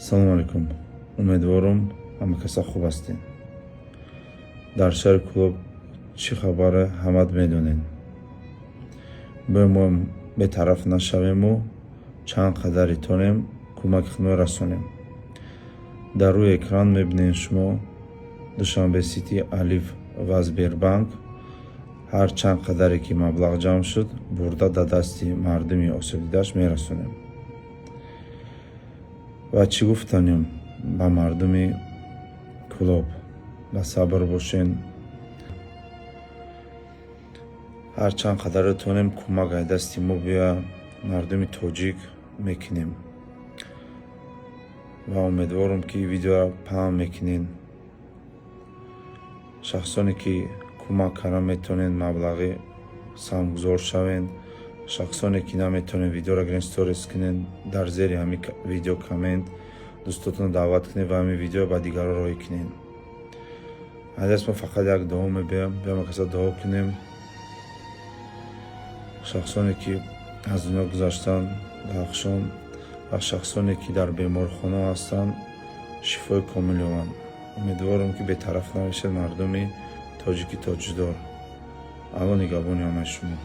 салом алейкум. Умедворум ҳама каса хуб ҳастед. Дар шаҳри Кӯлоб чӣ хабаре ҳамат медонед. Боем бетараф нашавему чанд қадар итонем кӯмаки худро расонем. Дар рӯи экран мебинед шумо Душанбе Сити Алиф ва Сбербанк ҳар чанд қадаре ки маблағ ҷамъ шуд бурда дар дасти мардуми осебдидааш мерасонем. ва чӣ гуфтанем ба мардуми Кӯлоб, ба сабр бошен. ҳар чанд қадар тонем кӯмак аз дасти мо биёя, мардуми тоҷик мекунем ва умедворам ки видеоро паҳн мекунед. шахсоне ки кӯмак карда метавонед маблағи самгузор шавед. шахсоне ки наметавонед видеоро гирен сторис кунед, дар зери ҳамин видео коммент дӯстотонро даъват кунед ва ҳамин видео ба дигарро роҳӣ кунед. аз мо фақат як дуо мебиём, биём каса дуо кунем. шахсоне ки аз дунё гузаштанд дарахшон ва шахсоне ки дар беморхона ҳастанд шифои комил ёбанд. умедворам ки бетараф намешед мардуми тоҷики тоҷдор. алло нигоҳбони ҳамаи шумо.